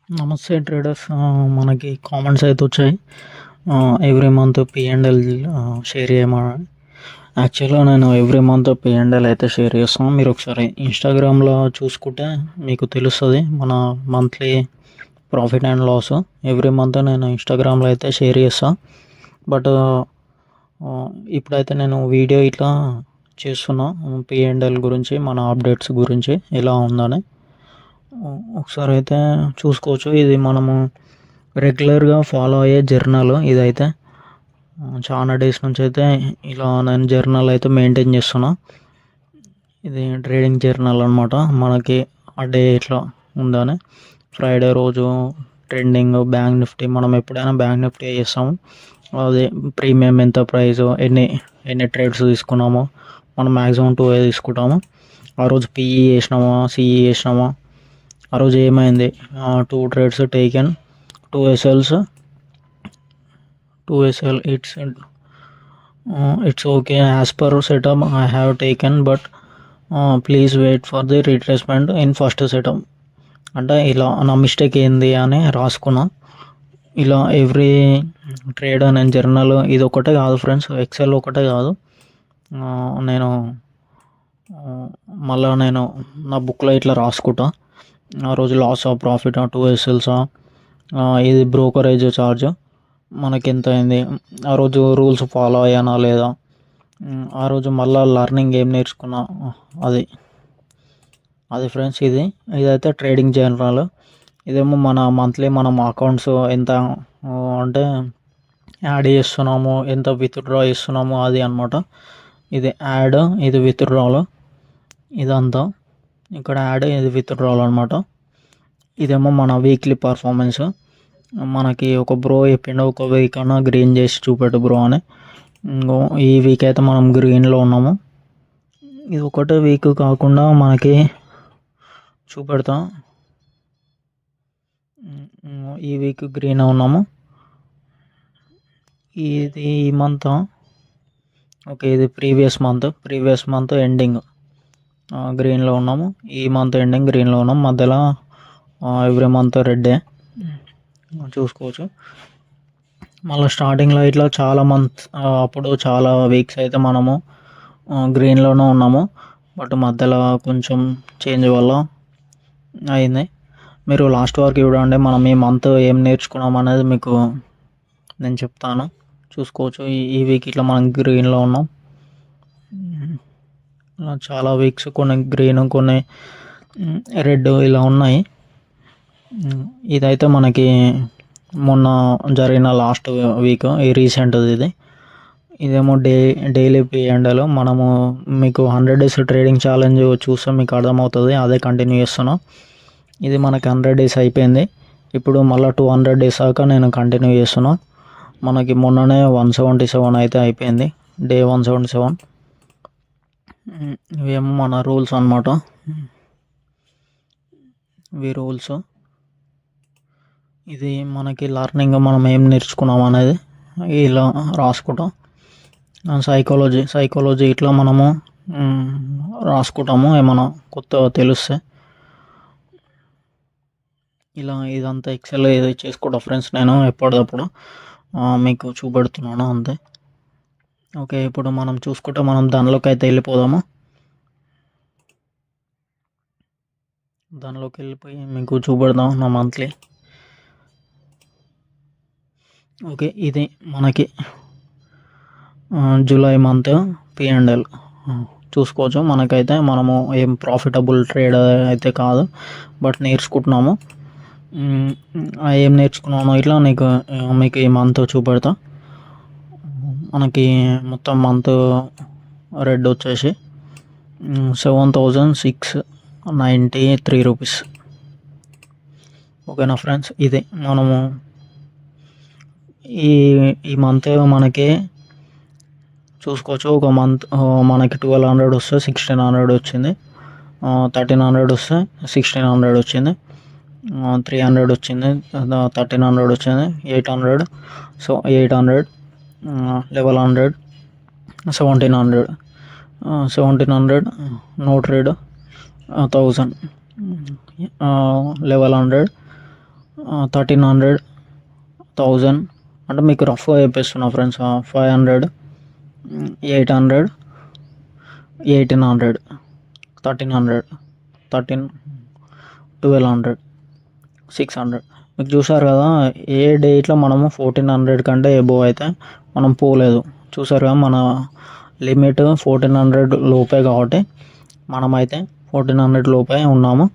నమస్తే ట్రేడర్స్. మనకి కామెంట్స్ అయితే వచ్చాయి. ఎవ్రీ మంత్ P&L షేర్ చేయమని. యాక్చువల్గా నేను ఎవ్రీ మంత్ P&L అయితే షేర్ చేస్తాను. మీరు ఒకసారి ఇన్స్టాగ్రామ్లో చూసుకుంటే మీకు తెలుస్తుంది మన monthly profit and loss. Every month నేను ఇన్స్టాగ్రామ్లో అయితే షేర్ చేస్తాను. బట్ ఇప్పుడైతే నేను వీడియో ఇట్లా చేస్తున్నా P&L గురించి, మన అప్డేట్స్ గురించి ఎలా ఉందని ఒకసారి అయితే చూసుకోవచ్చు. ఇది మనము రెగ్యులర్గా ఫాలో అయ్యే జర్నల్. ఇదైతే చాలా డేస్ నుంచి అయితే ఇలా నేను జర్నల్ అయితే మెయింటైన్ చేస్తున్నా. ఇది ట్రేడింగ్ జర్నల్ అనమాట. మనకి ఆ డే ఇట్లా ఉందని ఫ్రైడే రోజు ట్రెండింగ్ బ్యాంక్ నిఫ్టీ, మనం ఎప్పుడైనా బ్యాంక్ నిఫ్టీ చేస్తాము. అదే ప్రీమియం ఎంత ప్రైస్, ఎన్ని ట్రేడ్స్ తీసుకున్నామో మనం మ్యాక్సిమం 2 తీసుకుంటాము. ఆ రోజు పిఈ చేసినామా, సిఈ చేసినామా, ఆ రోజు ఏమైంది, 2 trades taken, 2 SLs, 2 SL. It's okay as per setup I have taken, but please wait for the retracement in first setup. అంటే ఇలా నా మిస్టేక్ ఏంది అని రాసుకున్నా. ఇలా ఎవ్రీ ట్రేడ్ నేను జర్నల్ ఇది ఒకటే కాదు ఫ్రెండ్స్, ఎక్సెల్ ఒకటే కాదు, నేను మళ్ళీ నేను నా బుక్లో ఇట్లా రాసుకుంటా. ఆ రోజు లాస్ ఆ ప్రాఫిట్, 2 ఎస్ఎల్సా, ఇది బ్రోకరేజ్ ఛార్జ్ మనకి ఎంత అయింది, ఆ రోజు రూల్స్ ఫాలో అయ్యానా లేదా, ఆ రోజు మళ్ళీ లర్నింగ్ ఏం నేర్చుకున్నా, అది అది ఫ్రెండ్స్. ఇదైతే ట్రేడింగ్ జర్నల్. ఇదేమో మన మంత్లీ మనం అకౌంట్స్ ఎంత అంటే యాడ్ చేస్తున్నాము, ఎంత విత్డ్రా చేస్తున్నాము అది అనమాట. ఇది యాడ్, ఇది విత్డ్రాల్, ఇదంతా ఇక్కడ యాడ్, ఇది విత్డ్రాల్ అనమాట. ఇదేమో మన వీక్లీ పర్ఫార్మెన్స్. మనకి ఒక బ్రో చెప్పిండు, ఒక వీక్ అన్నా గ్రీన్ చేసి చూపెట్టు బ్రో అని. ఇంకో ఈ వీక్ అయితే మనం గ్రీన్లో ఉన్నాము. ఇది ఒకటే వీక్ కాకుండా మనకి చూపెడతా. ఈ వీక్ గ్రీన్ ఉన్నాము. ఇది ఈ మంత్ ఓకే, ఇది ప్రీవియస్ మంత్ ఎండింగ్ గ్రీన్లో ఉన్నాము. ఈ మంత్ ఎండింగ్ గ్రీన్లో ఉన్నాం. మధ్యలో ఎవ్రీ మంత్ రెడ్డే చూసుకోవచ్చు. మళ్ళీ స్టార్టింగ్లో ఇట్లా చాలా అప్పుడు చాలా వీక్స్ అయితే మనము గ్రీన్లోనే ఉన్నాము. బట్ మధ్యలో కొంచెం చేంజ్ వల్ల అయింది. మీరు లాస్ట్ వరకు చూడండి, మనం ఈ మంత్ ఏం నేర్చుకున్నాం అనేది మీకు నేను చెప్తాను, చూసుకోవచ్చు. ఈ వీక్ ఇట్లా మనం గ్రీన్లో ఉన్నాం. చాలా వీక్స్ కొన్ని గ్రీన్, కొన్ని రెడ్ ఇలా ఉన్నాయి. ఇదైతే మనకి మొన్న జరిగిన లాస్ట్ వీక్, ఈ రీసెంట్ది. ఇదేమో డైలీ P&L. మనము మీకు 100 days ట్రేడింగ్ ఛాలెంజ్ చూస్తే మీకు అర్థమవుతుంది, అదే కంటిన్యూ చేస్తున్నా. ఇది మనకి 100 days అయిపోయింది. ఇప్పుడు మళ్ళీ 200 days దాకా నేను కంటిన్యూ చేస్తున్నా. మనకి మొన్ననే 177 అయితే అయిపోయింది, డే 177. ఇవేమో మన రూల్స్ అనమాట. ఇవి రూల్స్. ఇది మనకి లర్నింగ్, మనం ఏం నేర్చుకున్నాం అనేది ఇలా రాసుకుంటాం. సైకాలజీ ఇట్లా మనము రాసుకుంటాము, ఏమైనా కొత్తగా తెలిస్తే. ఇలా ఇదంతా ఎక్సెల్ ఇది చేసుకుంటా ఫ్రెండ్స్. నేను ఎప్పటికప్పుడు మీకు చూపెడుతున్నాను అంతే. ఓకే, ఇప్పుడు మనం చూసుకుంటే మనం దానిలోకి అయితే వెళ్ళిపోదాము. దానిలోకి వెళ్ళిపోయి మీకు చూపెడదాం నా మంత్లీ. ఓకే, ఇది మనకి జూలై మంత్ P&L చూసుకోవచ్చు. మనకైతే మనము ఏం ప్రాఫిటబుల్ ట్రేడ్ అయితే కాదు, బట్ నేర్చుకుంటున్నాము. ఏం నేర్చుకున్నానో ఇట్లా మీకు ఈ మంత్ చూపెడతా. మనకి మొత్తం మంత్ రెడ్ వచ్చేసి 7,693 రూపీస్. ఓకేనా ఫ్రెండ్స్, ఇది మనము ఈ మంత్ మనకి చూసుకోవచ్చు. ఒక మంత్ మనకి 1,200 వస్తే 1,600 వచ్చింది, 1,300 వస్తే 1,600 వచ్చింది, 300 వచ్చింది, 1,300 వచ్చింది, 800, సో 800, 1,100, 1,700 నో ట్రేడ్, 1,000, 1,100, 1300, 1000 అంటే మీకు రఫ్గా చెప్పేస్తున్నా ఫ్రెండ్స్. 500, 800, 1800, 1300, 1200, 600. మీకు చూసారు కదా, ఏ డేట్లో మనము 1400 కంటే ఎబోవ్ అయితే మనం పోలేదు. చూసారు కదా, మన లిమిట్ 1400 లోపే కాబట్టి మనమైతే 1400 లోపే ఉన్నాము.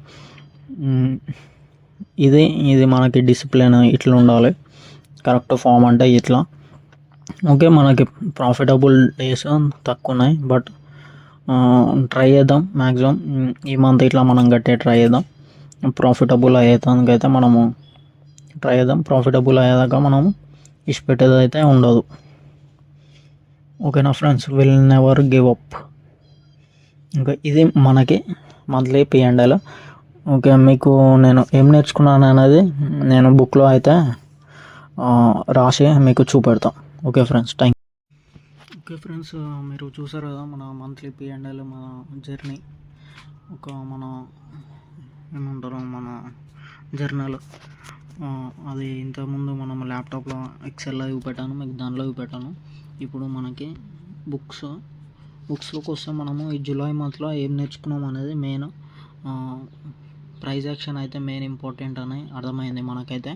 ఇది ఇది మనకి డిసిప్లిన్ ఇట్లా ఉండాలి. కరెక్ట్ ఫామ్ అంటే ఇట్లా. ఓకే, మనకి ప్రాఫిటబుల్ డేస్ తక్కువ ఉన్నాయి, బట్ ట్రై చేద్దాం మ్యాక్సిమం ఈ మంత్ ఇట్లా మనం గట్టే ట్రై చేద్దాం. ప్రాఫిటబుల్ అయ్యేదానికైతే మనము ట్రై చేద్దాం. ప్రాఫిటబుల్ అయ్యేదాకా మనము ఇష్టపెట్టేది అయితే ఉండదు. ఓకేనా friends, will never give up. ఇంకా ఇది మనకి మంత్లీ P&L. ఓకే, మీకు నేను ఏం నేర్చుకున్నాను అనేది నేను బుక్లో అయితే రాసి మీకు చూపెడతాం. Okay friends, thank you. Okay friends, మీరు చూసారు కదా మన మంత్లీ P&L, మన జర్నీ, ఒక మన ఏమంటారు మన జర్నల్. అది ఇంతకుముందు మనం ల్యాప్టాప్లో ఎక్సెల్లో చూపెట్టాను, మీకు దానిలో చూపెట్టాను. ఇప్పుడు మనకి బుక్స్లోకి వస్తే మనము ఈ జూలై మంత్లో ఏం నేర్చుకున్నాం అనేది మెయిన్. ప్రైజ్ యాక్షన్ అయితే మెయిన్ ఇంపార్టెంట్ అని అర్థమైంది మనకైతే.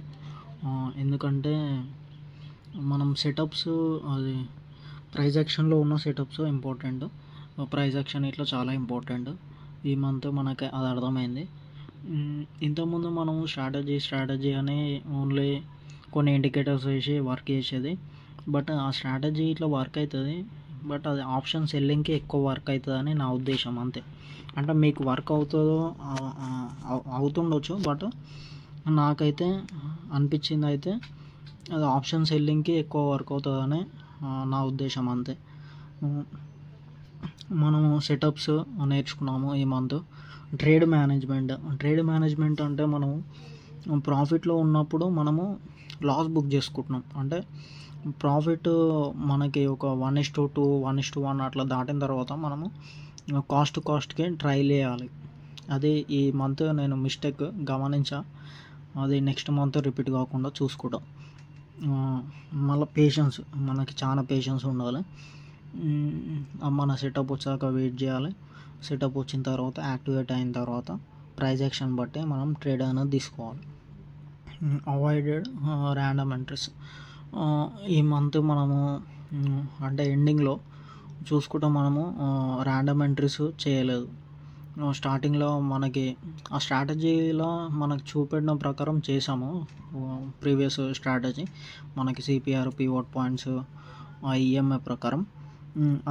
ఎందుకంటే మనం సెటప్స్, అది ప్రైజ్ యాక్షన్లో ఉన్న సెటప్స్ ఇంపార్టెంట్. ప్రైజ్ యాక్షన్ ఇట్లా చాలా ఇంపార్టెంట్. ఈ మంత్ మనకి అది అర్థమైంది. ఇంతకుముందు మనము స్ట్రాటజీ అని ఓన్లీ కొన్ని ఇండికేటర్స్ వేసి వర్క్ చేసేది. బట్ ఆ స్ట్రాటజీ ఇట్లా వర్క్ అవుతుంది, బట్ అది ఆప్షన్ సెల్లింగ్కి ఎక్కువ వర్క్ అవుతుందని నా ఉద్దేశం అంతే. అంటే మీకు వర్క్ అవుతుండొచ్చు, బట్ నాకైతే అనిపించింది అయితే అది ఆప్షన్ సెల్లింగ్కి ఎక్కువ వర్క్ అవుతుందని నా ఉద్దేశం అంతే. మనము సెటప్స్ నేర్చుకున్నాము ఈ మంత్. ట్రేడ్ మేనేజ్మెంట్ అంటే మనము ప్రాఫిట్లో ఉన్నప్పుడు మనము లాస్ బుక్ చేసుకుంటున్నాం. అంటే ప్రాఫిట్ మనకి ఒక 1:2, 1:1 అట్లా దాటిన తర్వాత మనము కాస్ట్కి ట్రైల్ చేయాలి. అది ఈ మంత్ నేను మిస్టేక్ గమనించా. అది నెక్స్ట్ మంత్ రిపీట్ కాకుండా చూసుకుంటాం. మళ్ళీ మనకి చాలా పేషెన్స్ ఉండాలి. మన సెటప్ వచ్చాక వెయిట్ చేయాలి. సెటప్ వచ్చిన తర్వాత యాక్టివేట్ అయిన తర్వాత ప్రైజ్ యాక్షన్ బట్టి మనం ట్రేడ్ అనేది తీసుకోవాలి. Avoided random entries. ఈ మంత్ మనము అంటే ఎండింగ్లో చూసుకుంటే మనము ర్యాండమ్ ఎంట్రీస్ చేయలేదు. స్టార్టింగ్లో మనకి ఆ స్ట్రాటజీలో మనకు చూపెట్టిన ప్రకారం చేసాము. ప్రీవియస్ స్ట్రాటజీ మనకి సిపిఆర్, పివోట్ పాయింట్స్, ఈఎంఐ ప్రకారం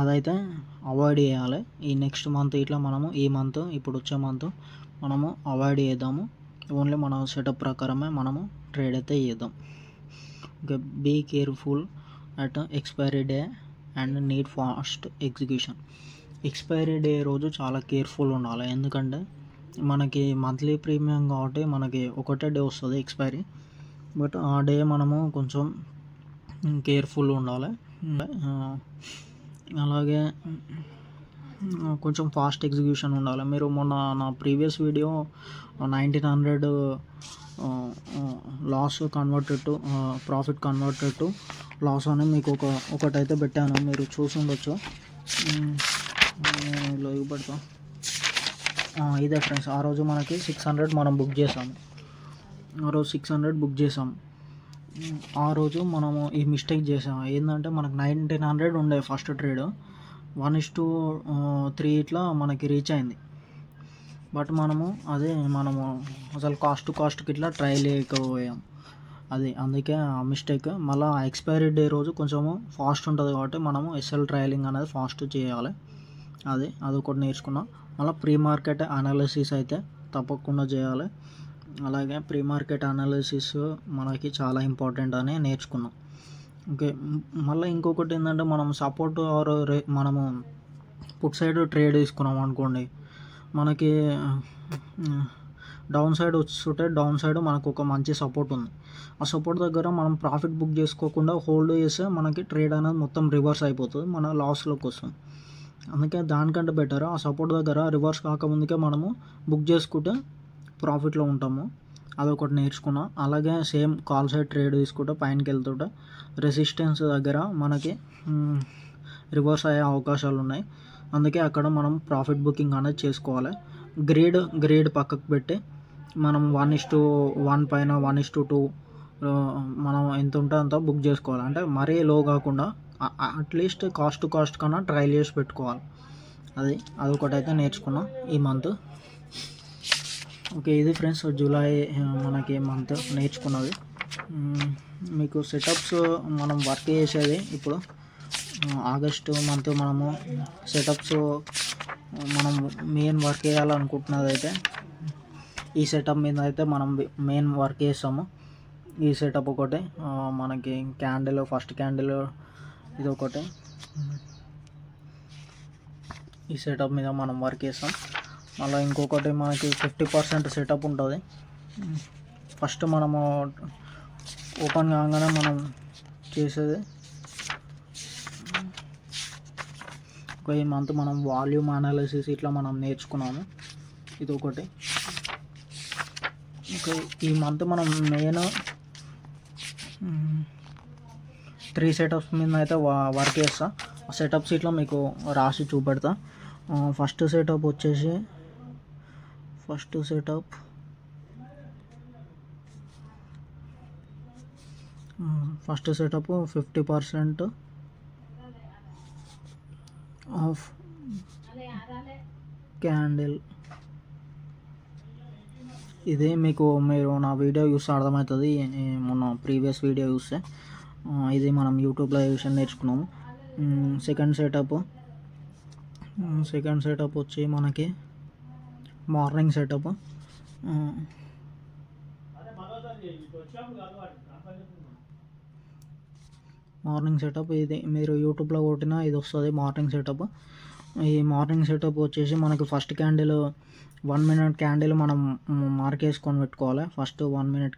అదైతే అవాయిడ్ చేయాలి. ఈ నెక్స్ట్ మంత్ ఇట్లా మనము ఈ మంత్ ఇప్పుడు వచ్చే మంత్ మనము అవాయిడ్ చేద్దాము. ఓన్లీ మన సెటప్ ప్రకారమే మనము ట్రేడ్ అయితే చేద్దాం. ఇంకా be careful at expiry day and need fast execution. Expiry day రోజు చాలా కేర్ఫుల్ ఉండాలి. ఎందుకంటే మనకి మంత్లీ ప్రీమియం కాబట్టి మనకి ఒకటే డే వస్తుంది ఎక్స్పైరీ, బట్ ఆ డే మనము కొంచెం కేర్ఫుల్ ఉండాలి. అలాగే కొంచెం ఫాస్ట్ ఎగ్జిక్యూషన్ ఉండాలి. మీరు మొన్న నా previous video 1900 loss converted to profit converted to loss అని మీకు ఒకటైతే పెట్టాను, మీరు చూసి ఉండొచ్చు. ఇలా ఇవ్వబడతా. ఇదే ఫ్రెండ్స్, ఆ రోజు మనకి 600 మనం బుక్ చేసాము. ఆ రోజు మనము ఈ మిస్టేక్ చేసాము. ఏంటంటే మనకు 1900 ఉండే ఫస్ట్ ట్రేడ్, 1:3 ఇట్లా మనకి రీచ్ అయింది. బట్ మనము అసలు కాస్ట్కి ఇట్లా ట్రై లేకపోయాం. అందుకే ఆ మిస్టేక్. మళ్ళీ ఆ ఎక్స్పైరీ డే రోజు కొంచెము ఫాస్ట్ ఉంటుంది కాబట్టి మనము ఎస్ఎల్ ట్రయలింగ్ అనేది ఫాస్ట్ చేయాలి. అది ఒకటి నేర్చుకున్నాం. మళ్ళీ ప్రీ మార్కెట్ అనాలిసిస్ అయితే తప్పకుండా చేయాలి. అలాగే ప్రీ మార్కెట్ అనాలిసిస్ మనకి చాలా ఇంపార్టెంట్ అని నేర్చుకున్నాం. ఓకే, మళ్ళీ ఇంకొకటి ఏంటంటే మనం సపోర్ట్ మనము పుట్ సైడ్ ట్రేడ్ తీసుకున్నాం అనుకోండి, మనకి డౌన్ సైడ్ వస్తుంటే డౌన్ సైడ్ మనకు ఒక మంచి సపోర్ట్ ఉంది. ఆ సపోర్ట్ దగ్గర మనం ప్రాఫిట్ బుక్ చేసుకోకుండా హోల్డ్ చేస్తే మనకి ట్రేడ్ అనేది మొత్తం రివర్స్ అయిపోతుంది, మన లాస్లోకి వస్తుంది. అందుకే దానికంటే బెటర్ ఆ సపోర్ట్ దగ్గర రివర్స్ కాకముందుకే మనము బుక్ చేసుకుంటే ప్రాఫిట్లో ఉంటాము. అదొకటి నేర్చుకున్నా. అలాగే సేమ్ కాల్ సైడ్ ట్రేడ్ తీసుకుంటే పైనకి వెళ్తుంటే రెసిస్టెన్స్ దగ్గర మనకి రివర్స్ అయ్యే అవకాశాలు ఉన్నాయి. అందుకే అక్కడ మనం ప్రాఫిట్ బుకింగ్ అనేది చేసుకోవాలి. గ్రేడ్ పక్కకు పెట్టి మనం 1:1 పైన 1:2 మనం ఎంత ఉంటే అంత బుక్ చేసుకోవాలి. అంటే మరీ లో కాకుండా అట్లీస్ట్ కాస్ట్ టు కాస్ట్ కన్నా ట్రయల్ చేసి పెట్టుకోవాలి. అదొకటైతే నేర్చుకున్నాం ఈ మంత్. ఓకే, ఇది ఫ్రెండ్స్ జూలై మనకి మంత్ నేర్చుకున్నది. మీకు సెటప్స్ మనం వర్క్ చేసేది ఇప్పుడు ఆగస్టు మంత్ మనము సెటప్స్ మనం మెయిన్ వర్క్ చేయాలనుకుంటున్నది అయితే ఈ సెటప్ మీద అయితే మనం మెయిన్ వర్క్ చేస్తాము. ఈ సెటప్ ఒకటి మనకి ఫస్ట్ క్యాండిల్ ఇది ఒకటి, ఈ సెటప్ మీద మనం వర్క్ చేస్తాం. మళ్ళీ ఇంకొకటి మనకి 50% సెటప్ ఉంటుంది. ఫస్ట్ మనము ఓపెన్ కాగానే మనం చేసేది ఈ మంత్ మనం వాల్యూమ్ అనాలిసిస్ ఇట్లా మనం నేర్చుకున్నాము. ఇది ఒకటి. ఓకే, ఈ మంత్ మనం మెయిన్ 3 సెటప్స్ మీద అయితే వర్క్ చేస్తా. ఆ సెటప్స్ ఇట్లా మీకు రాసి చూపెడతా. ఫస్ట్ సెటప్ వచ్చేసి ఫస్ట్ సెటప్ 50% ఆఫ్ క్యాండిల్. ఇదే మీరు నా వీడియో చూస్తే అర్థమవుతుంది. మొన్న ప్రీవియస్ వీడియో చూస్తే ఇది మనం యూట్యూబ్లో ఈ విషయం నేర్చుకున్నాము. సెకండ్ సెటప్ వచ్చి మనకి మార్నింగ్ సెటప్. ఇది మీరు యూట్యూబ్లో కొట్టినా ఇది వస్తుంది మార్నింగ్ సెటప్. ఈ మార్నింగ్ సెటప్ వచ్చేసి మనకి ఫస్ట్ క్యాండిల్ 1 minute క్యాండిల్ మనం మార్క్ వేసుకొని పెట్టుకోవాలి. ఫస్ట్ 1 minute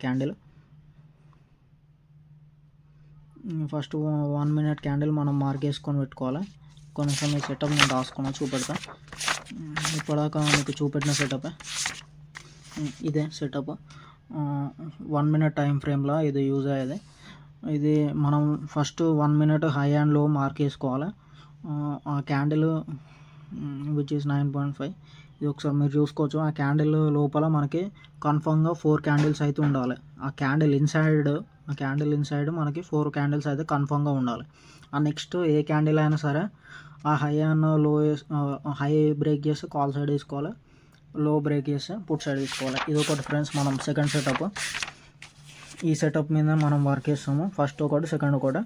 క్యాండిల్ మనం మార్క్ వేసుకొని పెట్టుకోవాలి. కొంచెం ఈ సెటప్ నేను రాసుకొని చూపెడతా. ఇప్పటిదాకా మీకు చూపెట్టిన సెటప్ ఇదే సెటప్. 1 minute టైం ఫ్రేమ్లో ఇది యూజ్ అయ్యేది. ఇది మనం ఫస్ట్ 1 minute హై అండ్ లో మార్క్ వేసుకోవాలి. ఆ క్యాండిల్ విచ్ ఈస్ 9.5. ఇది ఒకసారి మీరు చూసుకోవచ్చు. ఆ క్యాండిల్ లోపల మనకి కన్ఫామ్గా 4 క్యాండిల్స్ అయితే ఉండాలి. ఆ క్యాండిల్ ఇన్సైడ్ మనకి 4 క్యాండిల్స్ అయితే కన్ఫామ్గా ఉండాలి. ఆ నెక్స్ట్ ఏ క్యాండిల్ అయినా సరే ఆ హై అండ్ లో హై బ్రేక్ చేస్తే కాల్ సైడ్ తీసుకోవాలి, లో బ్రేక్ చేస్తే పుట్ సైడ్ తీసుకోవాలి. ఇది ఒకటి ఫ్రెండ్స్ మనం సెకండ్ సెటప్. ఈ సెటప్ మీద మనం వర్క్ చేస్తాము. ఫస్ట్ ఒకటి, సెకండ్ ఒకటి.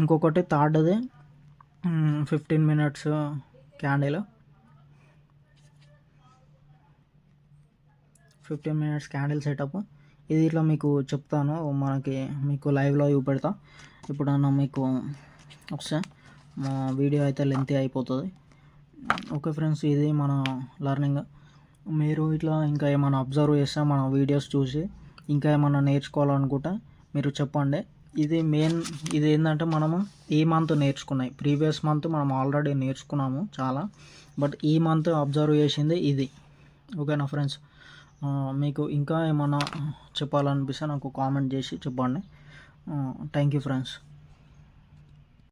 ఇంకొకటి థర్డ్ది 15 minutes candle. 15 minutes candle setup. ఇది ఇట్లా మీకు చెప్తాను, మీకు లైవ్లో చూపెడతా. ఇప్పుడన్నా మీకు వస్తే మా వీడియో అయితే లెంతీ అయిపోతుంది. ఓకే ఫ్రెండ్స్, ఇది మన లెర్నింగ్. మీరు ఇట్లా ఇంకా ఏమైనా అబ్జర్వ్ చేస్తే మన వీడియోస్ చూసి ఇంకా ఏమైనా నేర్చుకోవాలనుకుంటే మీరు చెప్పండి. ఇది ఏంటంటే మనము ఈ మంత్ నేర్చుకున్నాయి. ప్రీవియస్ మంత్ మనం ఆల్రెడీ నేర్చుకున్నాము చాలా, బట్ ఈ మంత్ అబ్జర్వ్ చేసింది ఇది. ఓకేనా ఫ్రెండ్స్, మీకు ఇంకా ఏమైనా చెప్పాలనిపిస్తే నాకు కామెంట్ చేసి చెప్పండి. Thank you friends.